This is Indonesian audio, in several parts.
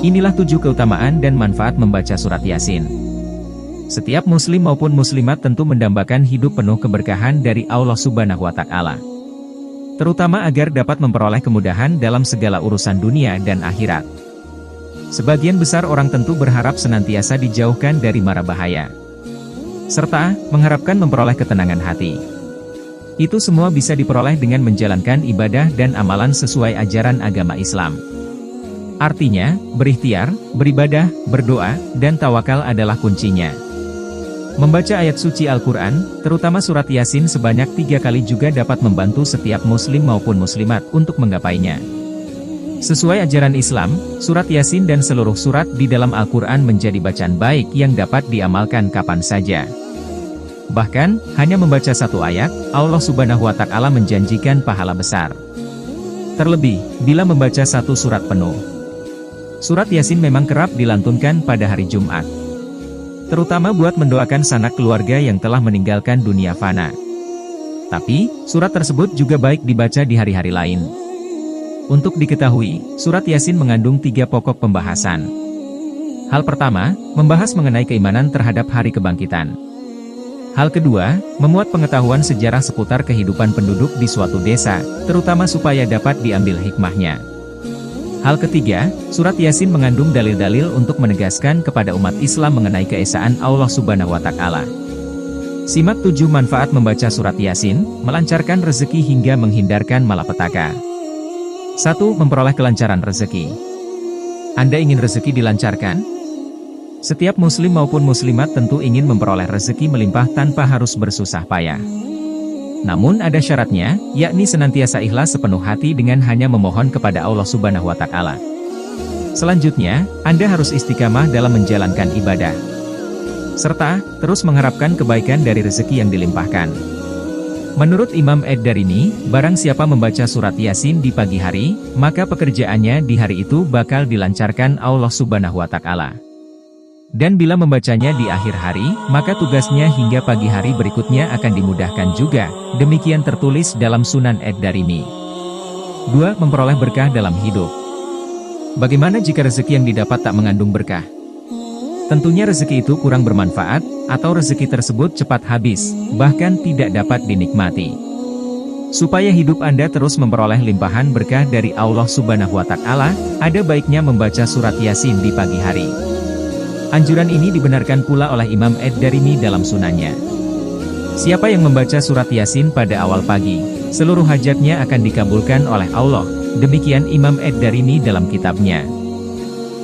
Inilah 7 keutamaan dan manfaat membaca surat Yasin. Setiap muslim maupun muslimat tentu mendambakan hidup penuh keberkahan dari Allah Subhanahu wa Ta'ala, terutama agar dapat memperoleh kemudahan dalam segala urusan dunia dan akhirat. Sebagian besar orang tentu berharap senantiasa dijauhkan dari mara bahaya, serta mengharapkan memperoleh ketenangan hati. Itu semua bisa diperoleh dengan menjalankan ibadah dan amalan sesuai ajaran agama Islam. Artinya, berikhtiar, beribadah, berdoa, dan tawakal adalah kuncinya. Membaca ayat suci Al-Quran, terutama surat Yasin sebanyak 3 kali juga dapat membantu setiap muslim maupun muslimat untuk menggapainya. Sesuai ajaran Islam, surat Yasin dan seluruh surat di dalam Al-Quran menjadi bacaan baik yang dapat diamalkan kapan saja. Bahkan, hanya membaca 1 ayat, Allah Subhanahu wa Ta'ala menjanjikan pahala besar. Terlebih, bila membaca 1 surat penuh. Surat Yasin memang kerap dilantunkan pada hari Jumat, terutama buat mendoakan sanak keluarga yang telah meninggalkan dunia fana. Tapi, surat tersebut juga baik dibaca di hari-hari lain. Untuk diketahui, surat Yasin mengandung 3 pokok pembahasan. Hal pertama, membahas mengenai keimanan terhadap hari kebangkitan. Hal kedua, memuat pengetahuan sejarah seputar kehidupan penduduk di suatu desa, terutama supaya dapat diambil hikmahnya. Hal ketiga, surat Yasin mengandung dalil-dalil untuk menegaskan kepada umat Islam mengenai keesaan Allah Subhanahu wa Ta'ala. Simak 7 manfaat membaca surat Yasin, melancarkan rezeki hingga menghindarkan malapetaka. 1. Memperoleh kelancaran rezeki. Anda ingin rezeki dilancarkan? Setiap muslim maupun muslimat tentu ingin memperoleh rezeki melimpah tanpa harus bersusah payah. Namun ada syaratnya, yakni senantiasa ikhlas sepenuh hati dengan hanya memohon kepada Allah Subhanahu wa Ta'ala. Selanjutnya, Anda harus istiqamah dalam menjalankan ibadah, serta terus mengharapkan kebaikan dari rezeki yang dilimpahkan. Menurut Imam Ad-Darimi, barang siapa membaca surat Yasin di pagi hari, maka pekerjaannya di hari itu bakal dilancarkan Allah Subhanahu wa Ta'ala. Dan bila membacanya di akhir hari, maka tugasnya hingga pagi hari berikutnya akan dimudahkan juga. Demikian tertulis dalam Sunan Ad-Darimi. 2. Memperoleh berkah dalam hidup. Bagaimana jika rezeki yang didapat tak mengandung berkah? Tentunya rezeki itu kurang bermanfaat, atau rezeki tersebut cepat habis, bahkan tidak dapat dinikmati. Supaya hidup Anda terus memperoleh limpahan berkah dari Allah Subhanahu wa Ta'ala, ada baiknya membaca surat Yasin di pagi hari. Anjuran ini dibenarkan pula oleh Imam Ad-Darimi dalam sunannya. Siapa yang membaca surat Yasin pada awal pagi, seluruh hajatnya akan dikabulkan oleh Allah. Demikian Imam Ad-Darimi dalam kitabnya.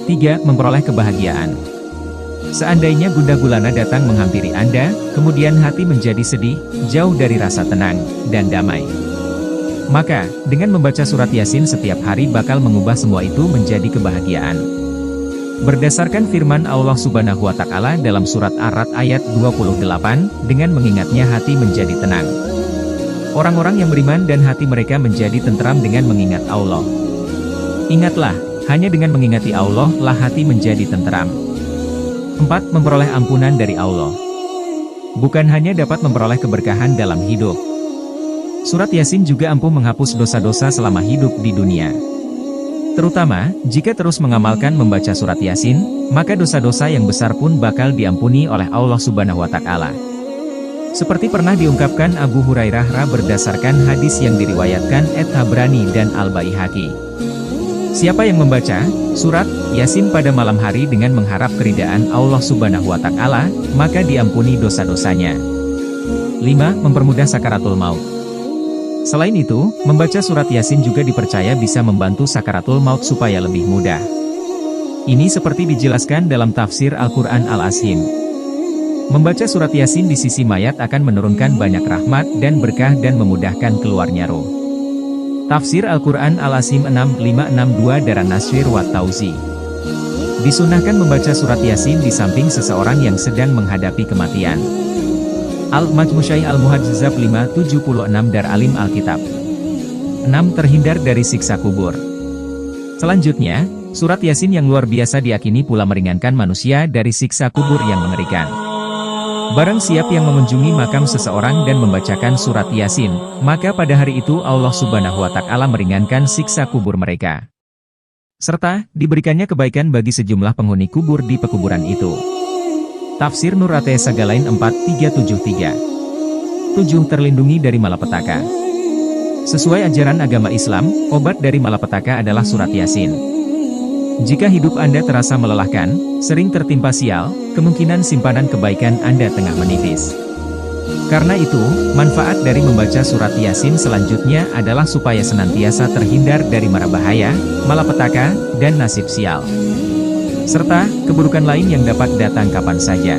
3. Memperoleh kebahagiaan. Seandainya gundah gulana datang menghampiri Anda, kemudian hati menjadi sedih, jauh dari rasa tenang dan damai, maka, dengan membaca surat Yasin setiap hari bakal mengubah semua itu menjadi kebahagiaan. Berdasarkan firman Allah Subhanahu wa Ta'ala dalam surat Ar-Ra'd ayat 28, dengan mengingatnya hati menjadi tenang. Orang-orang yang beriman dan hati mereka menjadi tentram dengan mengingat Allah. Ingatlah, hanya dengan mengingati Allah lah hati menjadi tentram. 4. Memperoleh ampunan dari Allah. Bukan hanya dapat memperoleh keberkahan dalam hidup, surat Yasin juga ampuh menghapus dosa-dosa selama hidup di dunia. Terutama, jika terus mengamalkan membaca surat Yasin, maka dosa-dosa yang besar pun bakal diampuni oleh Allah Subhanahu wa Ta'ala. Seperti pernah diungkapkan Abu Hurairah berdasarkan hadis yang diriwayatkan At-Tabrani dan Al-Baihaqi. Siapa yang membaca surat Yasin pada malam hari dengan mengharap keridaan Allah Subhanahu wa Ta'ala, maka diampuni dosa-dosanya. 5. Mempermudah sakaratul maut. Selain itu, membaca surat Yasin juga dipercaya bisa membantu sakaratul maut supaya lebih mudah. Ini seperti dijelaskan dalam tafsir Al-Quran Al-Azim. Membaca surat Yasin di sisi mayat akan menurunkan banyak rahmat dan berkah dan memudahkan keluarnya roh. Tafsir Al-Quran Al-Azim 6562 Daran Nasir wa Tauzi. Disunahkan membaca surat Yasin di samping seseorang yang sedang menghadapi kematian. Al-Majmu' Syaih Al-Muhadzab 576 Dar Alim Alkitab. 6. Terhindar dari siksa kubur. Selanjutnya, surat Yasin yang luar biasa diyakini pula meringankan manusia dari siksa kubur yang mengerikan. Barang siapa yang mengunjungi makam seseorang dan membacakan surat Yasin, maka pada hari itu Allah Subhanahu wa Ta'ala meringankan siksa kubur mereka. serta diberikannya kebaikan bagi sejumlah penghuni kubur di pekuburan itu. Tafsir Nur At-Tagalain 4373. 7. Terlindungi dari malapetaka. Sesuai ajaran agama Islam, obat dari malapetaka adalah surat Yasin. Jika hidup Anda terasa melelahkan, sering tertimpa sial, kemungkinan simpanan kebaikan Anda tengah menipis. Karena itu, manfaat dari membaca surat Yasin selanjutnya adalah supaya senantiasa terhindar dari mara bahaya, malapetaka, dan nasib sial. Serta keburukan lain yang dapat datang kapan saja.